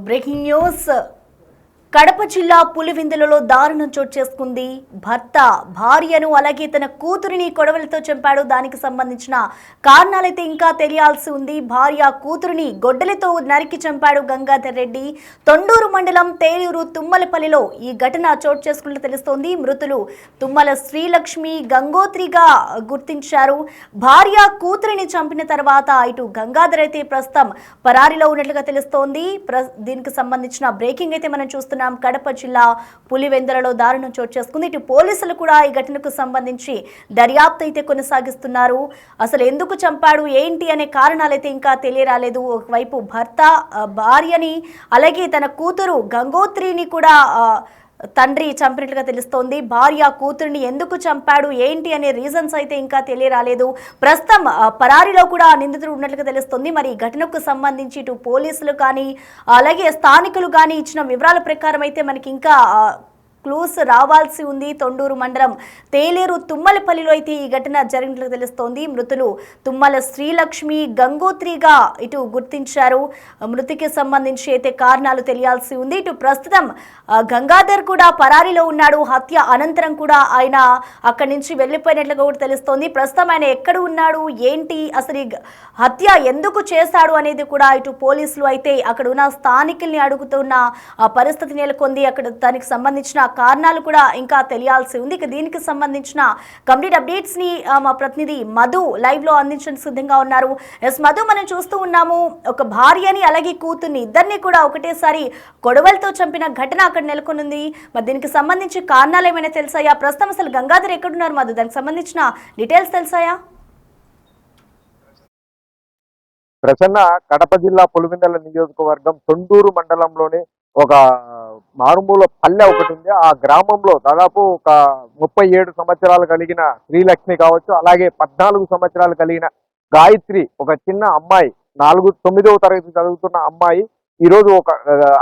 Breaking news Kadapa జిల్లా పులివెందులలో దారుణం చోటు చేసుకుంది. భర్త భార్యను అలాగే తన కూతురిని కొడవలితో చంపాడు. దానికి సంబంధించిన కారణాలైతే ఇంకా తెలియాల్సి ఉంది. భార్య కూతురిని గొడ్డలితో నరికి చంపాడు గంగాధర్ రెడ్డి. తొండూరు మండలం తేలూరు తుమ్మలపల్లిలో ఈ ఘటన చోటు చేసుకున్నట్లు తెలుస్తోంది. మృతులు తుమ్మల శ్రీలక్ష్మి గంగోత్రిగా గుర్తించారు. భార్య కూతురిని చంపిన తర్వాత ఇటు గంగాధర్ అయితే ప్రస్తుతం పరారీలో ఉన్నట్లుగా తెలుస్తోంది. దీనికి సంబంధించిన బ్రేకింగ్ అయితే మనం చూస్తున్నాం. కడప జిల్లా పులివెందులలో దారుణం చోటు చేసుకుంది. ఇటు పోలీసులు కూడా ఈ ఘటనకు సంబంధించి దర్యాప్తు అయితే కొనసాగిస్తున్నారు. అసలు ఎందుకు చంపాడు ఏంటి అనే కారణాలైతే ఇంకా తెలియరాలేదు. ఒకవైపు భర్త భార్యని అలాగే తన కూతురు గంగోత్రిని కూడా తండ్రి చంపినట్లుగా తెలుస్తోంది. భార్య కూతురిని ఎందుకు చంపాడు ఏంటి అనే రీజన్స్ అయితే ఇంకా తెలియరాలేదు. ప్రస్తుతం పరారీలో కూడా నిందితుడు ఉన్నట్లుగా తెలుస్తోంది. మరి ఈ ఘటనకు సంబంధించి ఇటు పోలీసులు కానీ అలాగే స్థానికులు కానీ ఇచ్చిన వివరాల ప్రకారం అయితే మనకి ఇంకా క్లూస్ రావాల్సి ఉంది. తొండూరు మండలం తేలేరు తుమ్మలపల్లిలో అయితే ఈ ఘటన జరిగినట్లు తెలుస్తోంది. మృతులు తుమ్మల శ్రీలక్ష్మి గంగోత్రిగా ఇటు గుర్తించారు. మృతికి సంబంధించి అయితే కారణాలు తెలియాల్సి ఉంది. ఇటు ప్రస్తుతం గంగాధర్ కూడా పరారీలో ఉన్నాడు. హత్య అనంతరం కూడా ఆయన అక్కడి నుంచి వెళ్ళిపోయినట్లుగా కూడా తెలుస్తోంది. ప్రస్తుతం ఆయన ఎక్కడ ఉన్నాడు ఏంటి అసలు హత్య ఎందుకు చేశాడు అనేది కూడా ఇటు పోలీసులు అయితే అక్కడ ఉన్న స్థానికుల్ని అడుగుతున్న పరిస్థితి నెలకొంది. అక్కడ దానికి సంబంధించిన కారణాలు కూడా ఇంకా తెలియాల్సి ఉంది. దీనికి సంబంధించిన కంప్లీట్ అప్డేట్స్ ని మా ప్రతినిధి మధు లైవ్ లో అందించడానికి సిద్ధంగా ఉన్నారు. ఎస్ మధు, మనం చూస్తూ ఉన్నాము ఒక భార్యని అలాగే కూతుర్ని ఇద్దరిని కూడా ఒకటేసారి గొడవలతో చంపిన ఘటన అక్కడ నెలకొనుంది. మరి దీనికి సంబంధించి కారణాలు ఏమైనా తెలుసాయా? ప్రస్తుతం అసలు గంగాధర్ ఎక్కడున్నారు మధు? దానికి సంబంధించిన డీటెయిల్స్ తెలుసాయా? ప్రసన్న కడప జిల్లా పులివెందుల నియోజకవర్గం తొండూరు మండలంలోని ఒక మారుమూల పల్లె ఒకటి ఉంది. ఆ గ్రామంలో దాదాపు ఒక 37 సంవత్సరాలు కలిగిన శ్రీలక్ష్మి కావచ్చు, అలాగే 14 సంవత్సరాలు కలిగిన గాయత్రి, ఒక చిన్న అమ్మాయి 9వ తరగతి చదువుతున్న అమ్మాయి ఈరోజు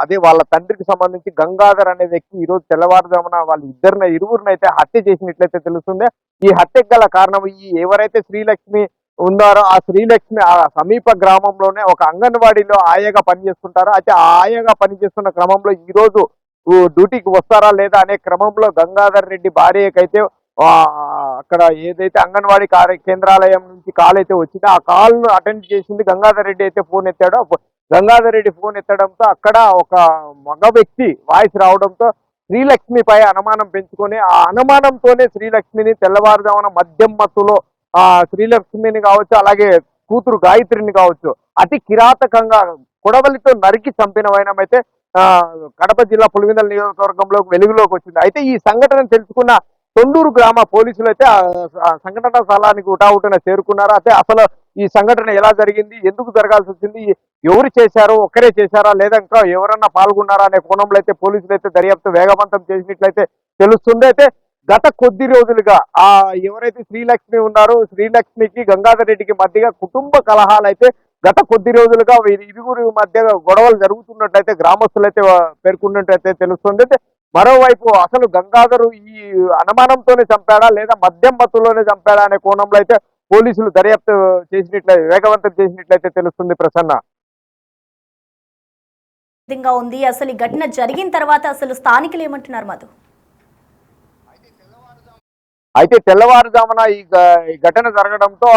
అదే వాళ్ళ తండ్రికి సంబంధించి గంగాధర్ అనే వ్యక్తి ఈరోజు తెల్లవారుజామున వాళ్ళ ఇరువురిని అయితే హత్య చేసినట్లయితే తెలుస్తుంది. ఈ హత్యకు గల కారణం ఎవరైతే శ్రీలక్ష్మి ఉన్నారో ఆ శ్రీలక్ష్మి ఆ సమీప గ్రామంలోనే ఒక అంగన్వాడీలో ఆయాగా పనిచేస్తుంటారు. అయితే ఆ ఆయాగా పనిచేస్తున్న క్రమంలో ఈ రోజు డ్యూటీకి వస్తారా లేదా అనే క్రమంలో గంగాధర్ రెడ్డి భార్యకైతే అక్కడ ఏదైతే అంగన్వాడీ కేంద్రాలయం నుంచి కాల్ అయితే వచ్చిందో ఆ కాల్ ను అటెండ్ చేసింది గంగాధర్ రెడ్డి అయితే ఫోన్ ఎత్తాడో. గంగాధర్ రెడ్డి ఫోన్ ఎత్తడంతో అక్కడ ఒక మగ వ్యక్తి వాయిస్ రావడంతో శ్రీలక్ష్మిపై అనుమానం పెంచుకొని ఆ అనుమానంతోనే శ్రీలక్ష్మిని తెల్లవారుజామున మద్యం మత్తులో శ్రీలక్ష్మిని కావచ్చు, అలాగే కూతురు గాయత్రిని కావచ్చు అతి కిరాతకంగా కొడవలితో నరికి చంపిన వైనమైతే కడప జిల్లా పులివెందుల నియోజకవర్గంలో వెలుగులోకి వచ్చింది. అయితే ఈ సంఘటన తెలుసుకున్న తొండూరు గ్రామ పోలీసులు అయితే సంఘటన స్థలానికి హుటాహుటిన చేరుకున్నారు. అయితే అసలు ఈ సంఘటన ఎలా జరిగింది, ఎందుకు జరగాల్సి వచ్చింది, ఎవరు చేశారు, ఒక్కరే చేశారా లేదా ఇంకా ఎవరన్నా పాల్గొన్నారా అనే కోణంలో అయితే పోలీసులు అయితే దర్యాప్తు వేగవంతం చేసినట్లయితే తెలుస్తుంది. అయితే గత కొద్ది రోజులుగా ఎవరైతే శ్రీలక్ష్మి ఉన్నారో శ్రీలక్ష్మికి గంగాధర్ రెడ్డికి మధ్యగా కుటుంబ కలహాలు అయితే గత కొద్ది రోజులుగా ఇరువురి మధ్య గొడవలు జరుగుతున్నట్లయితే గ్రామస్తులైతే పేర్కొన్నట్లయితే తెలుస్తుంది. అయితే మరోవైపు అసలు గంగాధరు ఈ అనుమానంతోనే చంపాడా లేదా మద్యం మత్తులోనే చంపాడా అనే కోణంలో అయితే పోలీసులు దర్యాప్తు చేసినట్లయితే వేగవంతం చేసినట్లయితే తెలుస్తుంది. ప్రసన్న ఉంది. అసలు ఈ ఘటన జరిగిన తర్వాత అసలు స్థానికులు ఏమంటున్నారు మధు? అయితే తెల్లవారుజామున ఈ ఘటన జరగడంతో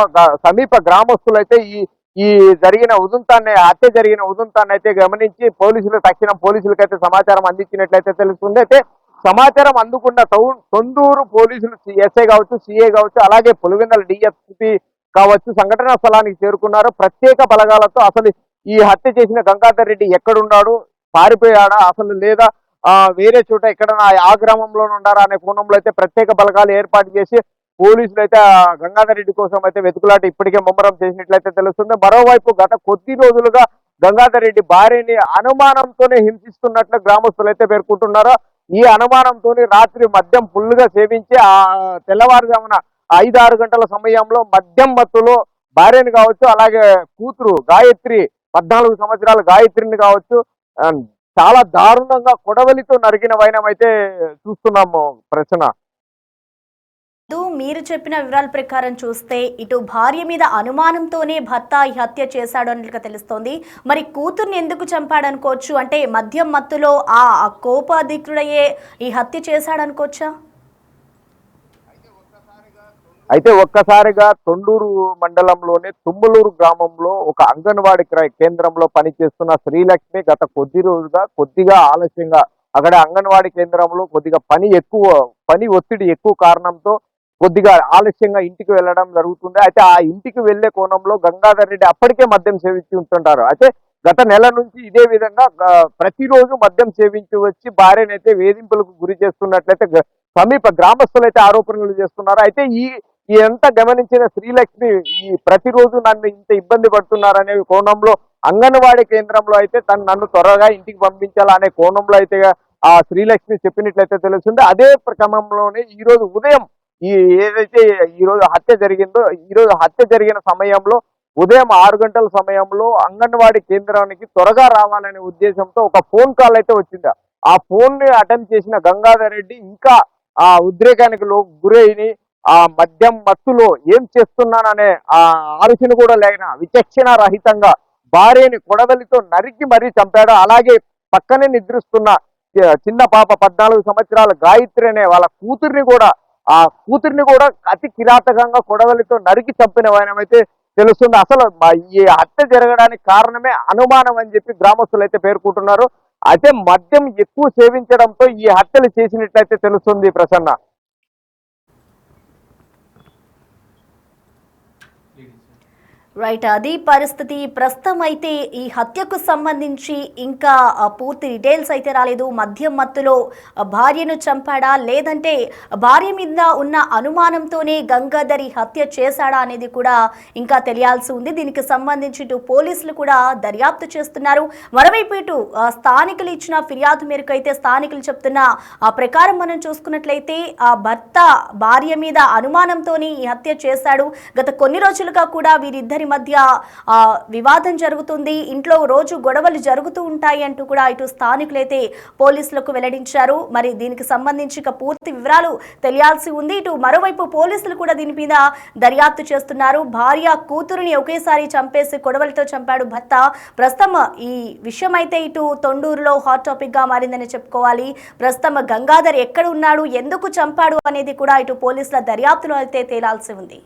సమీప గ్రామస్తులైతే ఈ జరిగిన ఉదంతాన్ని హత్య జరిగిన ఉదంతాన్ని అయితే గమనించి తక్షణం పోలీసులకైతే సమాచారం అందించినట్లయితే తెలుస్తుంది. అయితే సమాచారం అందుకున్న తొండూరు పోలీసులు ఎస్ఐ కావచ్చు, సిఐ కావచ్చు, అలాగే పులివెందుల డిఎస్పీ కావచ్చు సంఘటనా స్థలానికి చేరుకున్నారు. ప్రత్యేక బలగాలతో అసలు ఈ హత్య చేసిన గంగాధర్ రెడ్డి ఎక్కడున్నాడు, పారిపోయాడా అసలు లేదా వేరే చోట ఎక్కడ ఆ గ్రామంలోనే ఉన్నారా అనే కోణంలో అయితే ప్రత్యేక బలగాలు ఏర్పాటు చేసి పోలీసులు అయితే గంగాధర్ రెడ్డి కోసం అయితే వెతుకులాట ఇప్పటికే ముమ్మరం చేసినట్లయితే తెలుస్తుంది. మరోవైపు గత కొద్ది రోజులుగా గంగాధర్ రెడ్డి భార్యని అనుమానంతోనే హింసిస్తున్నట్లు గ్రామస్తులు అయితే పేర్కొంటున్నారు. ఈ అనుమానంతో రాత్రి మద్యం ఫుల్గా సేవించి తెల్లవారుజామున 5-6 గంటల సమయంలో మద్యం మత్తులో భార్యని కావచ్చు, అలాగే కూతురు గాయత్రి 14 సంవత్సరాల గాయత్రిని కావచ్చు చాలా దారుణంగా కొడవలితో నరికిన వైనం అయితే చూస్తున్నాము. ప్రశ్న మీరు చెప్పిన వివరాల ప్రకారం చూస్తే ఇటు భార్య మీద అనుమానంతోనే భర్త ఈ హత్య చేశాడు అన్నట్లుగా తెలుస్తోంది. మరి కూతుర్ని ఎందుకు చంపాడు అనుకోవచ్చు? అంటే మద్యం మత్తులో ఆ కోపాధిక్తుడయ్యే ఈ హత్య చేశాడు అనుకోవచ్చా? అయితే ఒక్కసారిగా తొండూరు మండలంలోని తుమ్మలూరు గ్రామంలో ఒక అంగన్వాడీ కేంద్రంలో పనిచేస్తున్న శ్రీలక్ష్మి గత కొద్దిగా ఆలస్యంగా అక్కడ అంగన్వాడీ కేంద్రంలో కొద్దిగా పని ఒత్తిడి ఎక్కువ కారణంతో కొద్దిగా ఆలస్యంగా ఇంటికి వెళ్ళడం జరుగుతుంది. అయితే ఆ ఇంటికి వెళ్లే కోణంలో గంగాధర్ రెడ్డి అప్పటికే మద్యం సేవించి ఉంటుంటారు. అయితే గత నెల నుంచి ఇదే విధంగా ప్రతిరోజు మద్యం సేవించి వచ్చి భార్యనైతే వేధింపులకు గురి చేస్తున్నట్లయితే సమీప గ్రామస్తులు అయితే ఆరోపణలు చేస్తున్నారు. అయితే ఈ అంతా గమనించిన శ్రీలక్ష్మి ఈ ప్రతిరోజు నన్ను ఇంత ఇబ్బంది పడుతున్నారనే కోణంలో అంగన్వాడీ కేంద్రంలో అయితే నన్ను త్వరగా ఇంటికి పంపించాలనే కోణంలో అయితే ఆ శ్రీలక్ష్మి చెప్పినట్లయితే తెలుస్తుంది. అదే క్రమంలోనే ఈ రోజు ఉదయం ఏదైతే ఈ రోజు హత్య జరిగిందో, ఈ రోజు హత్య జరిగిన సమయంలో ఉదయం 6 గంటల సమయంలో అంగన్వాడీ కేంద్రానికి త్వరగా రావాలనే ఉద్దేశంతో ఒక ఫోన్ కాల్ అయితే వచ్చింది. ఆ ఫోన్ ని అటెంప్ట్ చేసిన గంగాధర్ రెడ్డి ఇంకా ఆ ఉద్రేకానికి గురైన ఆ మద్యం మత్తులో ఏం చేస్తున్నాననే ఆ ఆలోచన కూడా లేక విచక్షణ రహితంగా భార్యని కొడవలితో నరికి మరీ చంపాడు. అలాగే పక్కనే నిద్రిస్తున్న చిన్న పాప 14 సంవత్సరాల గాయత్రి అనే వాళ్ళ కూతుర్ని కూడా అతి కిరాతకంగా కొడవలితో నరికి చంపిన వాయనమైతే తెలుస్తుంది. అసలు ఈ హత్య జరగడానికి కారణమే అనుమానం అని చెప్పి గ్రామస్తులు అయితే పేర్కొంటున్నారు. అయితే మద్యం ఎక్కువ సేవించడంతో ఈ హత్యలు చేసినట్లయితే తెలుస్తుంది ప్రసన్న. రైట్, అది పరిస్థితి. ప్రస్తుతం అయితే ఈ హత్యకు సంబంధించి ఇంకా పూర్తి డీటెయిల్స్ అయితే రాలేదు. మద్యం మత్తులో భార్యను చంపాడా లేదంటే భార్య మీద ఉన్న అనుమానంతోనే గంగాధర్ ఈ హత్య చేశాడా అనేది కూడా ఇంకా తెలియాల్సి ఉంది. దీనికి సంబంధించి ఇటు పోలీసులు కూడా దర్యాప్తు చేస్తున్నారు. మరోవైపు ఇటు స్థానికులు ఇచ్చిన ఫిర్యాదు మేరకు అయితే స్థానికులు చెప్తున్న ఆ ప్రకారం మనం చూసుకున్నట్లయితే ఆ భర్త భార్య మీద అనుమానంతోనే ఈ హత్య చేశాడు. గత కొన్ని రోజులుగా కూడా వీరిద్దరి మధ్య వివాదం జరుగుతుంది, ఇంట్లో రోజు గొడవలు జరుగుతూ ఉంటాయి అంటూ కూడా ఇటు స్థానికులైతే పోలీసులకు వెల్లడించారు. మరి దీనికి సంబంధించి ఇక పూర్తి వివరాలు తెలియాల్సి ఉంది. ఇటు మరోవైపు పోలీసులు కూడా దీని మీద దర్యాప్తు చేస్తున్నారు. భార్య కూతురుని ఒకేసారి చంపేసి కొడవలతో చంపాడు భర్త. ప్రస్తుతం ఈ విషయం అయితే ఇటు తొండూరులో హాట్ టాపిక్ గా మారిందని చెప్పుకోవాలి. ప్రస్తుతం గంగాధర్ ఎక్కడ ఉన్నాడు, ఎందుకు చంపాడు అనేది కూడా ఇటు పోలీసుల దర్యాప్తులో అయితే తేలాల్సి ఉంది.